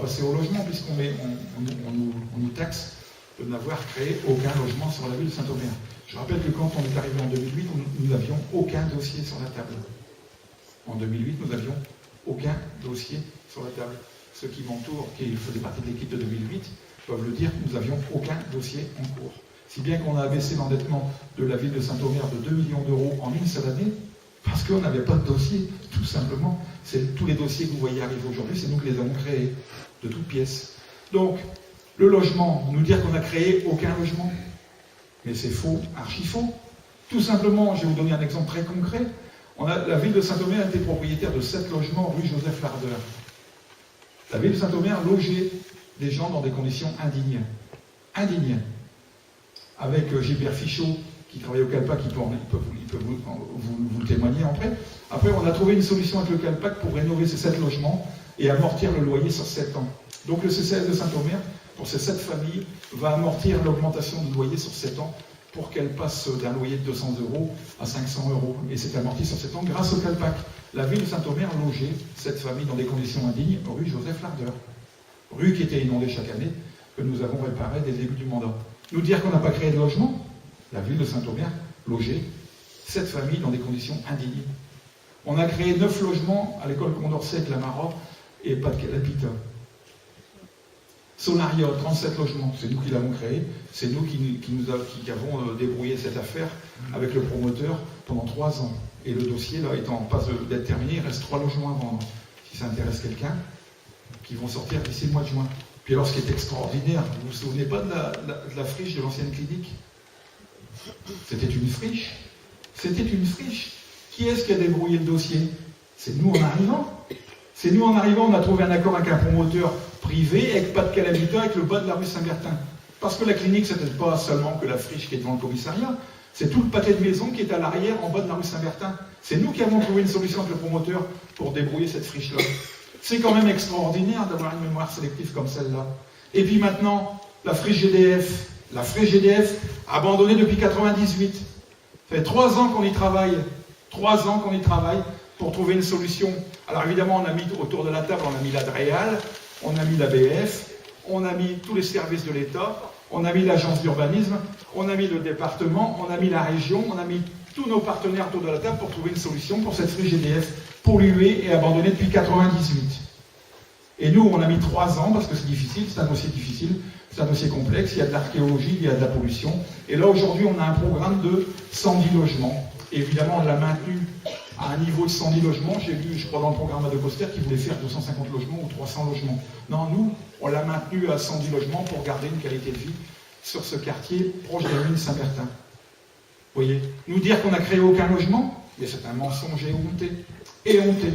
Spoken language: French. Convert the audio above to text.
passer au logement, puisqu'on nous taxe de n'avoir créé aucun logement sur la ville de Saint-Omer. Je rappelle que quand on est arrivé en 2008, nous n'avions aucun dossier sur la table. En 2008, nous n'avions aucun dossier sur la table. Ceux qui m'entourent, qui faisaient partie de l'équipe de 2008, peuvent le dire, nous n'avions aucun dossier en cours. Si bien qu'on a abaissé l'endettement de la ville de Saint-Omer de 2 millions d'euros en une seule année, parce qu'on n'avait pas de dossier, tout simplement. Tous les dossiers que vous voyez arriver aujourd'hui, c'est nous qui les avons créés, de toutes pièces. Donc, le logement, nous dire qu'on n'a créé aucun logement, mais c'est faux, archi faux. Tout simplement, je vais vous donner un exemple très concret. La ville de Saint-Omer a été propriétaire de 7 logements rue Joseph Lardeur. La ville de Saint-Omer logeait des gens dans des conditions indignes. Indignes. Avec Gilbert Fichot, qui travaille au Calpac, il peut vous le témoigner après. Après, on a trouvé une solution avec le Calpac pour rénover ces 7 logements et amortir le loyer sur 7 ans. Donc le CCAS de Saint-Omer, pour ces 7 familles, va amortir l'augmentation du loyer sur 7 ans pour qu'elle passe d'un loyer de 200 € à 500 €. Et c'est amorti sur 7 ans grâce au Calpac. La ville de Saint-Omer logeait cette famille dans des conditions indignes, rue Joseph Lardeur. Rue qui était inondée chaque année, que nous avons réparée dès le début du mandat. Nous dire qu'on n'a pas créé de logement, la ville de Saint-Omer logeait cette famille dans des conditions indignes. On a créé 9 logements à l'école Condorcet, Clamara et Pas-de-Calapita. Solaria, 37 logements, c'est nous qui l'avons créé, c'est nous qui avons débrouillé cette affaire avec le promoteur pendant 3 ans. Et le dossier, là, étant en passe d'être terminé, il reste 3 logements à vendre. Si ça intéresse quelqu'un, qui vont sortir d'ici le mois de juin. Puis alors, ce qui est extraordinaire, vous vous souvenez pas de la friche de l'ancienne clinique? C'était une friche. C'était une friche. Qui est-ce qui a débrouillé le dossier? C'est nous en arrivant. C'est nous en arrivant, on a trouvé un accord avec un promoteur privé, avec Pas-de-Calapita, avec le bas de la rue Saint-Bertin. Parce que la clinique, c'était pas seulement que la friche qui est devant le commissariat, c'est tout le pâté de maison qui est à l'arrière, en bas de la rue Saint-Bertin. C'est nous qui avons trouvé une solution avec le promoteur pour débrouiller cette friche-là. C'est quand même extraordinaire d'avoir une mémoire sélective comme celle-là. Et puis maintenant, la friche GDF. La friche GDF, abandonnée depuis 98. Ça fait 3 ans qu'on y travaille. 3 ans qu'on y travaille pour trouver une solution. Alors évidemment, on a mis autour de la table, on a mis la DREAL, on a mis l'ABF, on a mis tous les services de l'État, on a mis l'agence d'urbanisme, on a mis le département, on a mis la région, on a mis tous nos partenaires autour de la table pour trouver une solution pour cette friche GDF polluée et abandonnée depuis 98. Et nous, on a mis 3 ans parce que c'est difficile, c'est un dossier difficile, c'est un dossier complexe, il y a de l'archéologie, il y a de la pollution. Et là, aujourd'hui, on a un programme de 110 logements. Et évidemment, on l'a maintenu à un niveau de 110 logements. J'ai lu, je crois, dans le programme de Coster qui voulait faire 250 logements ou 300 logements. Non, nous, on l'a maintenu à 110 logements pour garder une qualité de vie sur ce quartier proche de la mine Saint-Bertin. Vous voyez, nous dire qu'on n'a créé aucun logement, mais c'est un mensonge éhonté. Éhonté.